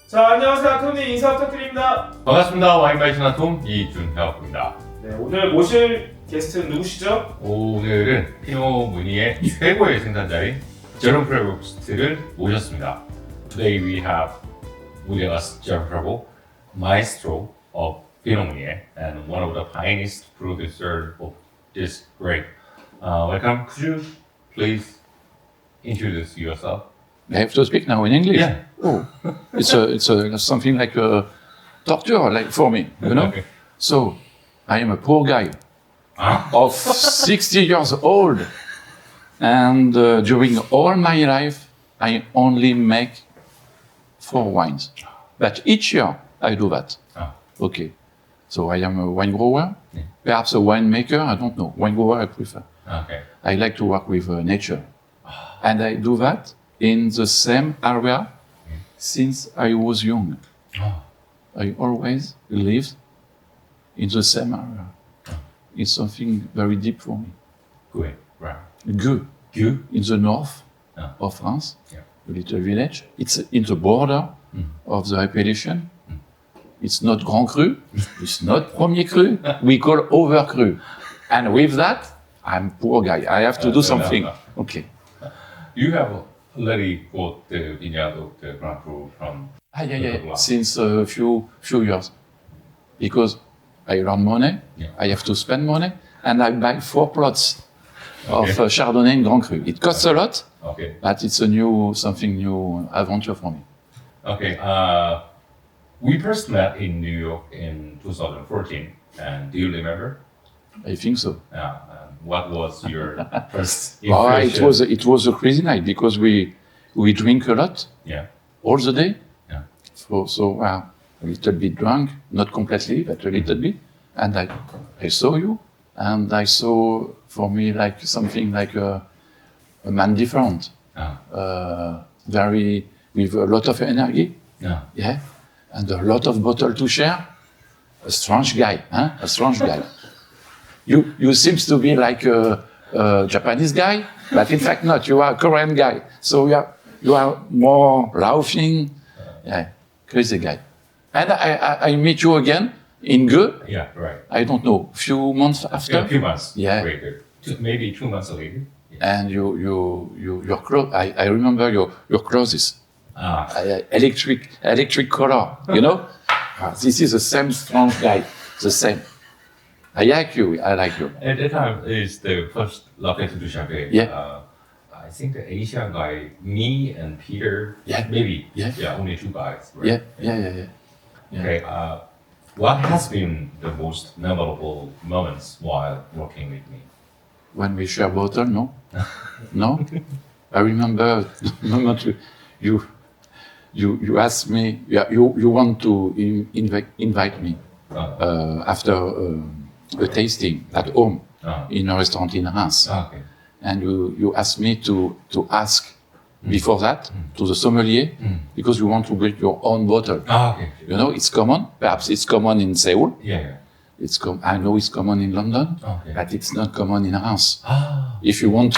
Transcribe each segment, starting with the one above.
자, 안녕하세요. 아톰님 인사 부탁드립니다. 반갑습니다. 와인마시는아톰 이준혁입니다. 네, 오늘 모실 게스트는 누구시죠? 오늘은 피노 무니의 최고의 생산자인 제롬 프레보스트를 모셨습니다. Today we have with us Jérôme Prévost, maestro of Pinot Meunier and one of the finest producers of this grape. Welcome. Could you please introduce yourself? I have to speak now in English. Yeah. Oh, it's something like a torture, like for me, you know. Okay. So I am a poor guy of 60 years old, and during all my life I only make 4 wines. But each year I do that. Okay. So I am a wine grower, perhaps a winemaker. I don't know. Wine grower I prefer. Okay. I like to work with nature, and I do that in the same area since I was young. I always lived in the same area. It's something very deep for me. Good. Right. Gueux, in the north of France, a little village. It's in the border of the appellation. It's not Grand Cru, it's not Premier Cru, we call Over Cru. And with that, I'm poor guy. I have to do something. Okay. You have already got the vineyard of the Grand Cru from Yeah. Since a few years. Because I earn money, I have to spend money, and I buy 4 plots of Chardonnay and Grand Cru. It costs a lot, but it's something new adventure for me. Okay. We first met in New York in 2014, and do you remember? I think so. What was your first Oh, impression? it was a crazy night because we drink a lot all the day. So a little bit drunk, not completely, but a little bit. And I saw you, and I saw for me like something like a man different, very with a lot of energy, and a lot of bottle to share. A strange guy, a strange guy. You seems to be like a Japanese guy, but in fact not. You are a Korean guy, so you are more laughing, crazy guy. And I meet you again in Gueux. Yeah, right. I don't know, few months after. A few months later. Maybe 2 months later. And your clothes. I remember your clothes. Electric color. You know, this is the same strong guy. The same. I like you. At that time, it's the first La Fête du Champagne. I think the Asian guy, me and Peter, maybe, only 2 guys. Right? Yeah. Okay. What has been the most memorable moments while working with me? When we share bottle, no? No? I remember the moment you asked me, you want to invite me after a tasting at home in a restaurant in Reims. And you asked me to ask before that to the sommelier because you want to bring your own bottle. You know, it's common. Perhaps it's common in Seoul. I know it's common in London, but it's not common in Reims. If you want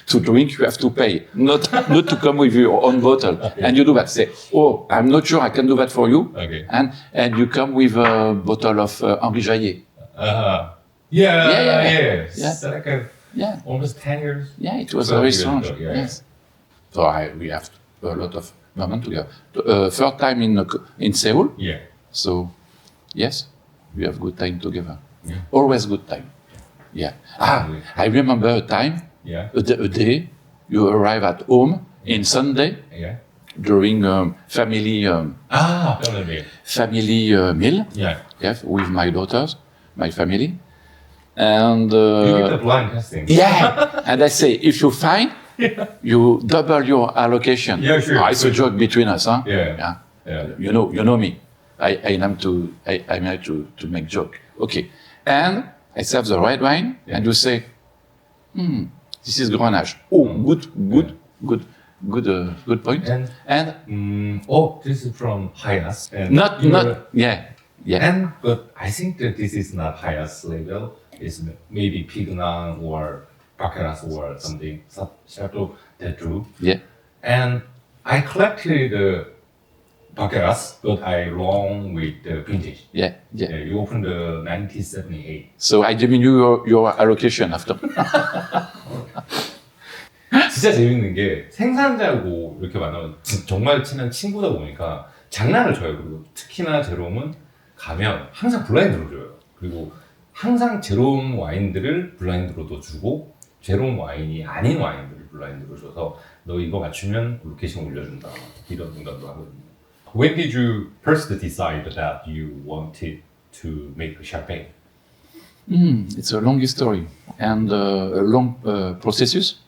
to drink, you have to pay, not to come with your own bottle. And you do that. Say, oh, I'm not sure I can do that for you. And you come with a bottle of Henri Jaillet. It's like almost 10 years. Yeah, it was very strange. Yes. So we have a lot of moments together. Third time in Seoul. So, yes, we have good time together. Always good time. I remember a time, a day, you arrive at home in Sunday during family meal. With my daughters, my family. And you get the blind testing. And I say, if you find, you double your allocation. It's a joke between us, huh? You know me. I like to make joke. Okay. And I serve the red wine, and you say, this is Grenache. Oh, good point. And this is from Hias. But I think that this is not Hias label. It's maybe Pignan or Baccarat or something, Chateau de Drou. Yeah. And I collected Baccarat, but I wrong with the vintage. Yeah. You opened the 1978. So I diminue your allocation after. 진짜 재밌는 게 생산자고 이렇게 만나면 정말 친한 친구다 보니까 장난을 쳐요. 그리고 특히나 제롬은 가면 항상 블라인드로 줘요. 그리고 항상 제롬 와인들을 블라인드로도 주고 제롬 와인이 아닌 와인들을 블라인드로 줘서 너 이거 맞추면 로케이션 올려준다 이런 농담도 하거든요. When did you first decide that you wanted to make a champagne? It's a long story and a long processes.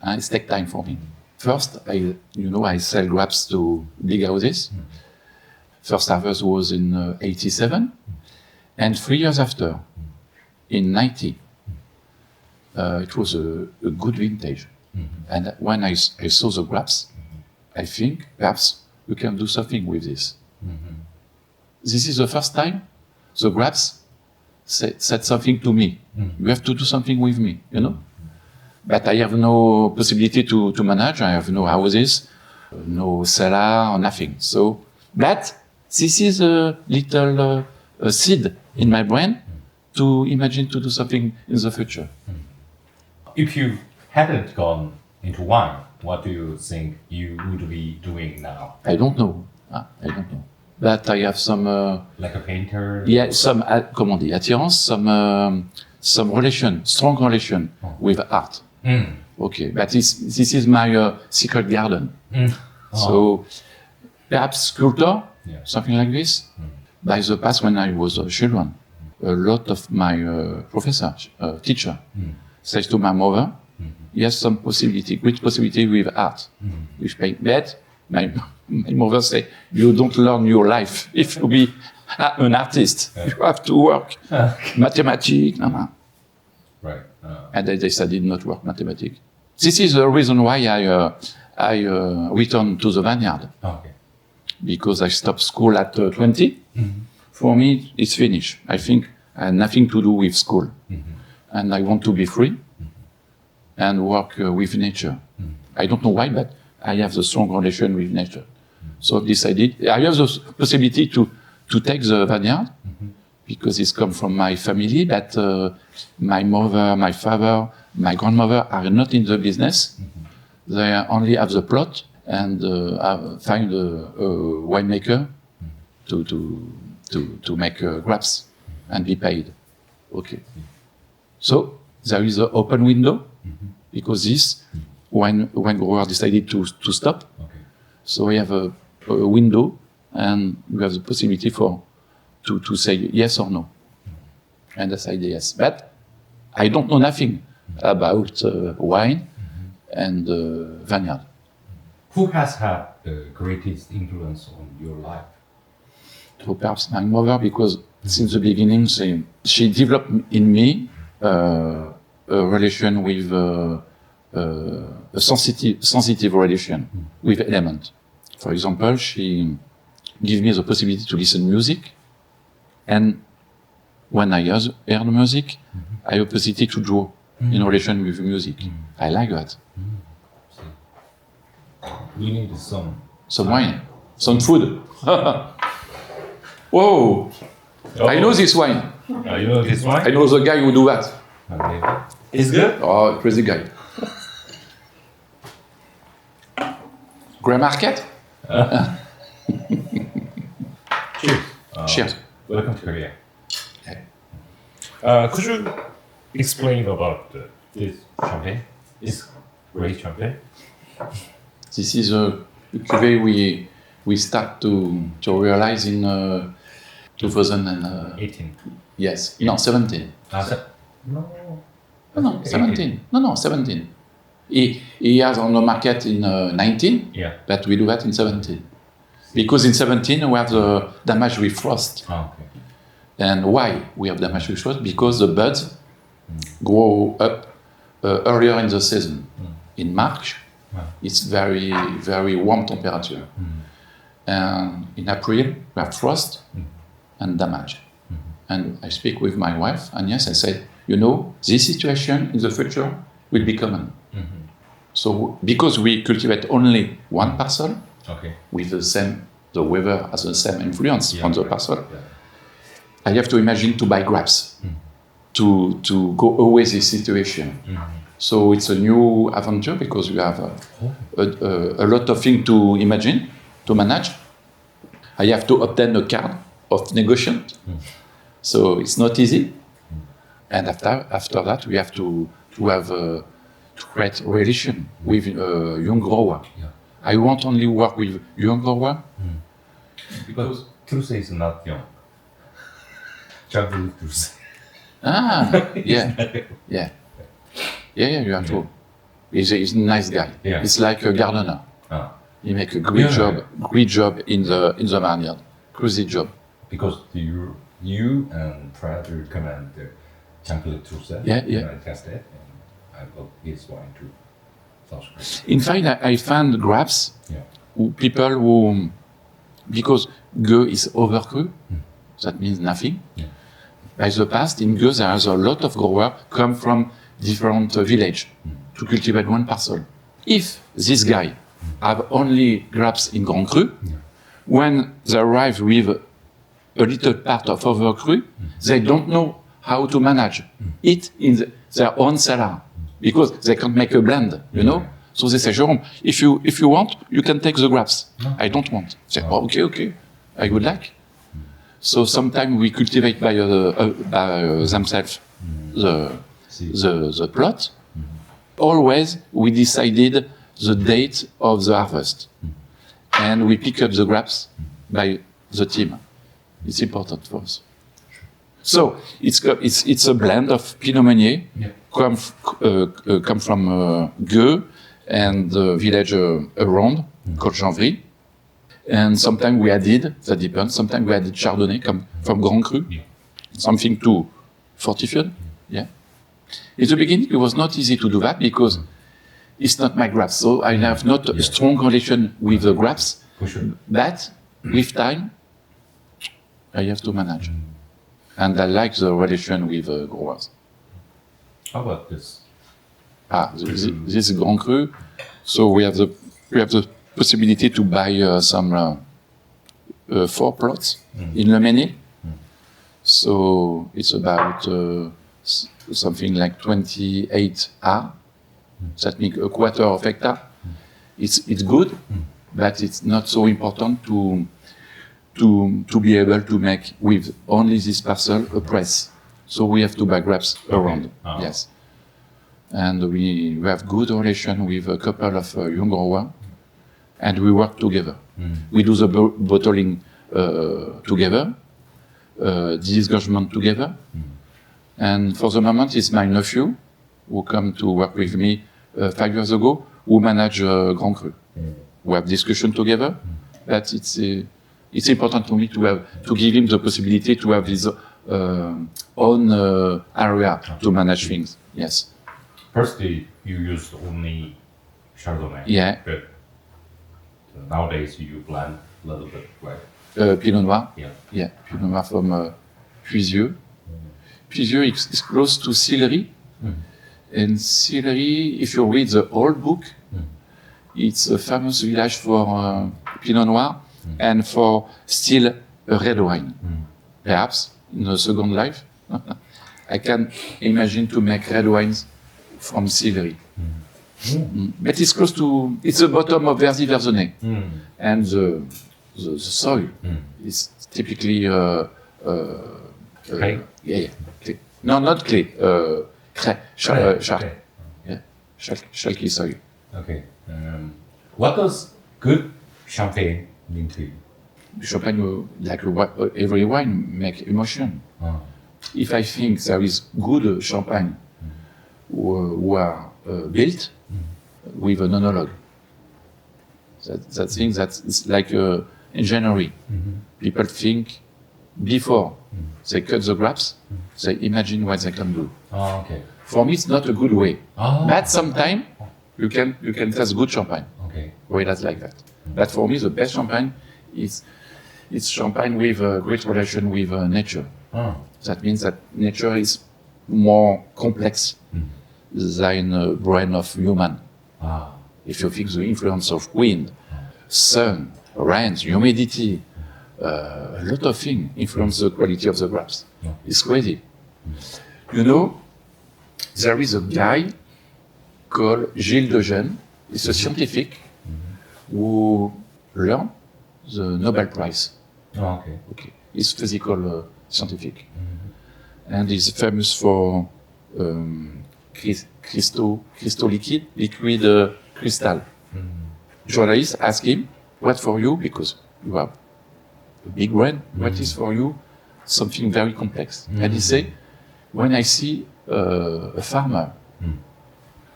It takes time for me. First, I sell grapes to big houses. First harvest was in 87, and 3 years after, in 90, it was a good vintage. And when I saw the grapes, I think perhaps we can do something with this. This is the first time the grapes said something to me. You have to do something with me, you know? But I have no possibility to manage. I have no houses, no cellar, nothing. So, but this is a little seed in my brain to imagine to do something in the future. If you hadn't gone into wine, what do you think you would be doing now? I don't know. But I have some... Like a painter? Yeah, some, comment dire, attirance, some relation, strong relation with art. Okay, but this is my secret garden. So perhaps sculptor, something like this. By the past, when I was a children, a lot of my professor, teacher, says to my mother, yes, some possibility, great possibility with art, with paint. But my mother say, you don't learn your life if you be an artist. You have to work mathematics. Right. And I decided not to work mathematics. This is the reason why I returned to the vineyard. Okay. Because I stopped school at 20. For me, it's finished. I think I had nothing to do with school. And I want to be free and work with nature. I don't know why, but I have the strong relation with nature. So I decided, I have the possibility to take the vineyard, because it's come from my family, but my mother, my father, my grandmother are not in the business. They only have the plot and find a winemaker to make grapes and be paid. Okay. So there is an open window, because this, when grower decided to stop, so we have a window and we have the possibility to say yes or no. And I said yes. But I don't know nothing about wine and vineyard. Who has had the greatest influence on your life? So perhaps my mother, because since the beginning she developed in me a relation with a sensitive relation with element. For example, she gave me the possibility to listen to music, and when I hear the music, I have a possibility to draw in relation with music. I like that. We need some wine, some food. Whoa! I know this wine. You know this wine? I know the guy who do that. Okay. It's good? Oh, crazy guy. Grey Market? Cheers. Cheers. Welcome to Korea. Okay. Could you explain about this champagne? It's great champagne. This is a cuvée we start to realize in 2018. Yes. No, 17. No, 17. No, 17. He has on the market in 19, but we do that in 17. Because in 17 we have the damage with frost. Oh, okay. And why we have damage with frost? Because the buds grow up earlier in the season. In March, it's very, very warm temperature. And in April, we have frost and damage. And I speak with my wife, and yes, I said, this situation in the future will be common. So because we cultivate only one parcel with the the weather has the same influence on the parcel. I have to imagine to buy grapes to go away this situation. So it's a new adventure because you have a lot of things to imagine, to manage. I have to obtain a card of negotiation, so it's not easy. And after that, we have to create a relation with a young grower. I won't only work with young grower. Because Truce is not young. Jean-Philippe Truce. Yeah, you have to. He's a nice guy. Yeah. He's like a gardener. He make a great job in the vineyard. Crazy job. Because you and prior to recommend Jean-Philippe Truce. Yeah. I tested it and I got his wine too. Sounds great. In fact, I found grapes people who, because Gueux is overcru, that means nothing. By the past, in Gueux, there is a lot of growers come from different villages to cultivate one parcel. If this guy have only grapes in Grand Cru, when they arrive with a little part of overcru, they don't know how to manage it in their own cellar because they can't make a blend, you know. So they say, Jérôme, if you want, you can take the grapes. I don't want. Say, okay, I would like. So sometimes we cultivate by themselves the plot. Always we decided the date of the harvest, and we pick up the grapes by the team. It's important for us. So it's a blend of Pinot Meunier, come from Gueux and the village around called Janvry. And sometimes we added, that depends, sometimes we added Chardonnay come from Grand Cru, something to fortify. In the beginning, it was not easy to do that because it's not my grapes. So I have not a strong relation with the grapes. For sure. But with time, I have to manage. And I like the relation with growers. How about this? This is Grand Cru. So we have the possibility to buy some 4 plots in Le Mesnil. So it's about something like 28 ar. That means a quarter of hectare. It's good, but it's not so important to be able to make with only this parcel a press. So we have to buy grapes around. Yes. And we have good relation with a couple of young growers, and we work together. We do the bottling together, disgorgement together. And for the moment, it's my nephew who come to work with me 5 years ago, who manage Grand Cru. We have discussion together, but it's important to me to give him the possibility to have his own area to manage things. Yes. Firstly, you used only Chardonnay. Yeah. Good. So nowadays you blend a little bit, right? Pinot Noir. Yeah. Pinot Noir from Puisieux. Puisieux is close to Closerie. And Closerie, if you read the old book, it's a famous village for Pinot Noir and for still red wine. Perhaps in the second life, I can imagine to make red wines from Closerie. But it's close to, it's the bottom of Verzy-Verzonnet. And the soil is typically clay? Clay. No, not clay. Clay. Chalky soil. Okay. What does good champagne mean to you? Champagne, like every wine, make emotion. If I think there is good champagne who are built with an oenologue, that thing that is like engineering. People think before they cut the grapes, they imagine what they can do. Okay. For me, it's not a good way. But sometimes you can taste good champagne. Okay. Way that's like that. But for me, the best champagne is champagne with a great relation with nature. That means that nature is more complex than the brain of human. If you think the influence of wind, sun, rain, humidity, a lot of things influence the quality of the grapes. It's crazy. You know, there is a guy called Gilles de Gennes. He's a scientific who learned the Nobel Prize. Oh, okay. Okay. He's physical scientific. And he's famous for crystal liquid crystal. Journalists ask him, what for you? Because you have a big brain. What is for you? Something very complex. And he say, when I see a farmer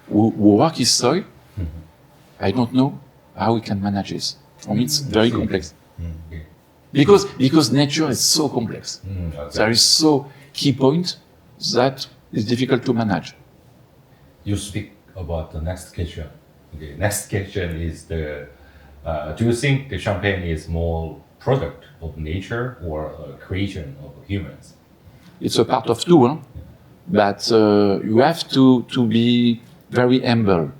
who work his soil, I don't know how he can manage this. For me, it's very complex. Because nature is so complex. Okay. There is so key point that is difficult to manage. You speak about the next question. Okay, next question is the. Do you think the champagne is more product of nature or a creation of humans? It's a part of two, huh? But you have to be very humble.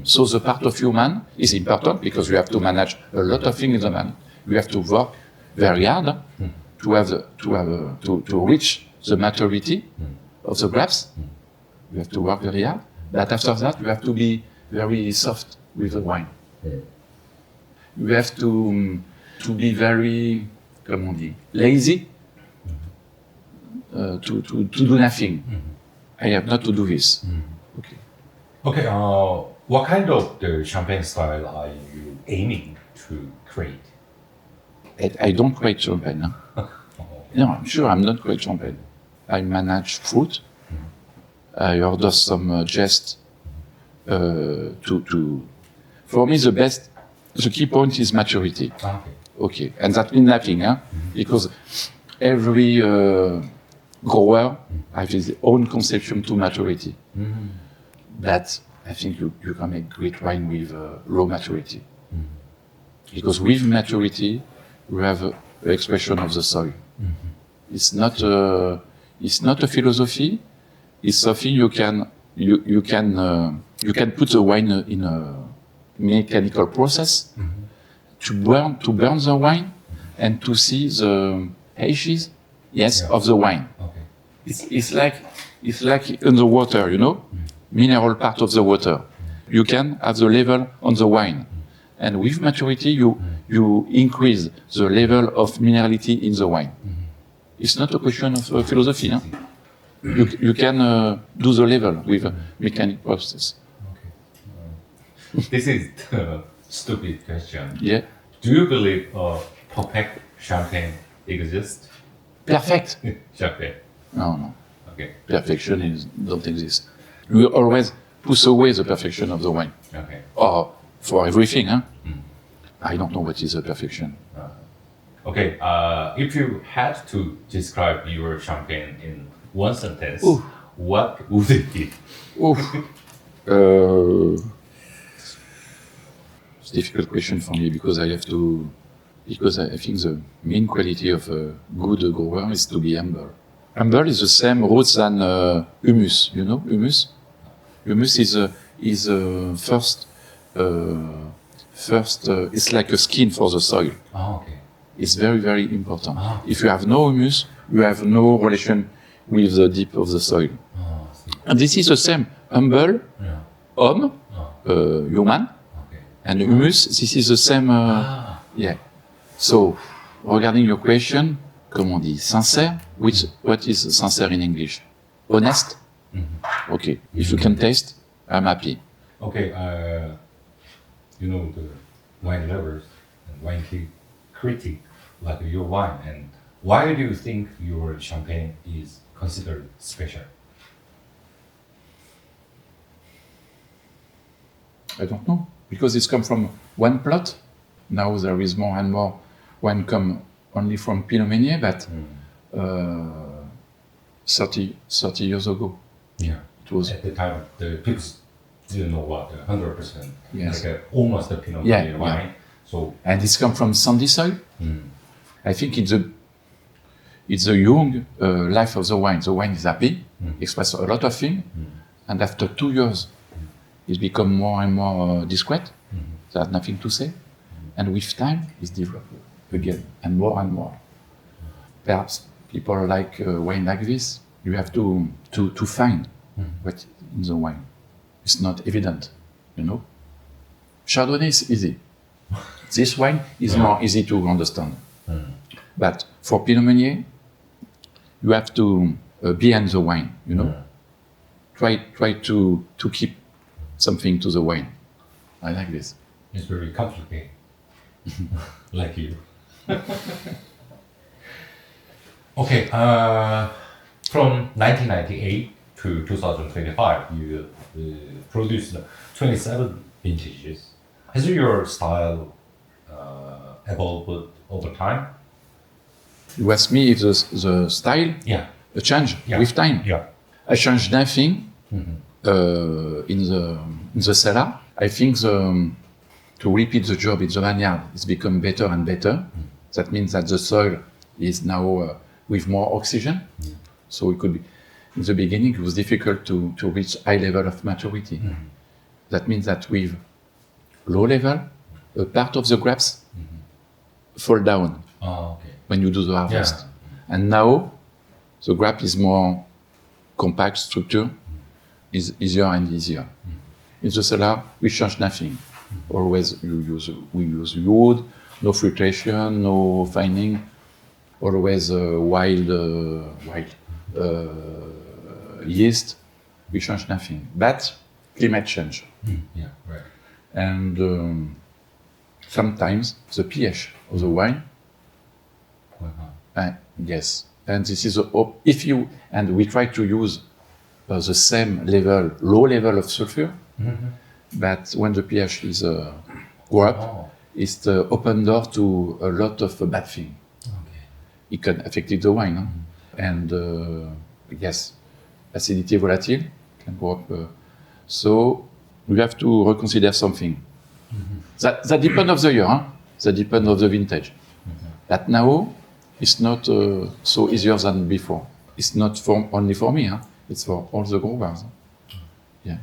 So the part of human is important because you have to manage a lot of things in the man. You have to work very hard to reach the maturity of the grapes. You have to work very hard. But after that, you have to be very soft with the wine. You have to be very, comment on dit, lazy to do nothing. I have not to do this. Okay. Okay. What kind of the champagne style are you aiming to create? I don't create champagne. Huh? No, I'm sure I'm not create champagne. I manage fruit. I order some jest to. For me, the key point is maturity. Okay. Okay, and that means nothing, huh? Because every grower has his own conception to maturity. But I think you can make great wine with low maturity. Because with maturity, you have an expression of the soil. It's not a philosophy. It's something you can put the wine in a mechanical process to burn the wine and to see the ashes, of the wine. Okay. It's like in the water, you know, mineral part of the water. You can have the level on the wine, and with maturity you increase the level of minerality in the wine. It's not a question of philosophy. Huh? You can do the level with a mechanic process. Okay. This is the stupid question. Yeah. Do you believe perfect champagne exists? Perfect? Champagne. No. Okay. Perfection don't exist. We always push away the perfection of the wine. Okay. Or for everything, huh? I don't know what is the perfection. Okay. If you had to describe your champagne in one sentence, what would it be? It's a difficult question for me because I think the main quality of a good grower is to be humble. Humble is the same roots than humus. You know humus? Humus is first. It's like a skin for the soil. Oh, okay. It's very, very important. If you have no humus, you have no relation with the deep of the soil. And this is the same. Humble, homme, human, and humus, this is the same. Yeah. So, regarding your question, comment on dit? Sincère? What is sincère in English? Honest? Okay. If you can taste, I'm happy. Okay. You know the wine lovers and wine critic like your wine, and why do you think your champagne is considered special? I don't know, because it's come from one plot. Now there is more and more wine come only from Pinot Meunier, but 30 years ago. Yeah, it was at the time the people didn't know what 100%, yes, like almost a Pinot Meunier wine. Yeah. So and it's come from sandy soil. I think it's a young life of the wine. The wine is happy, express a lot of things, and after 2 years, it become more and more discreet. There's nothing to say, and with time, it's developed again, and more. Perhaps people like wine like this, you have to find what in the wine. It's not evident, you know. Chardonnay is easy. This wine is more easy to understand. But for Pinot Meunier, you have to be in the wine, you know. Try to keep something to the wine. I like this. It's very complicated. Like you. Okay, from 1998 to 2025, you produced 27 vintages. Has your style evolved over time? You ask me if the style change with time. Yeah. I changed nothing in the cellar. I think to repeat the job in the vineyard is become better and better. That means that the soil is now with more oxygen. So it could be, in the beginning, it was difficult to reach high level of maturity. That means that with low level, a part of the grapes fall down when you do the harvest. And now the grape is more compact structure, is easier and easier. In the cellar, we change nothing. Always we use wood, no filtration, no fining. Always wild yeast. We change nothing. But climate change. And sometimes the pH of the wine. Yes. And this is and we try to use the same level, low level of sulfur, but when the pH is go up, it's the open door to a lot of bad things. It can affect the wine, and yes, acidity volatile can go up. So we have to reconsider something. That depends of the year, that depends of the vintage. But now it's not so easier than before. It's not only for me, it's for all the growers. Yeah.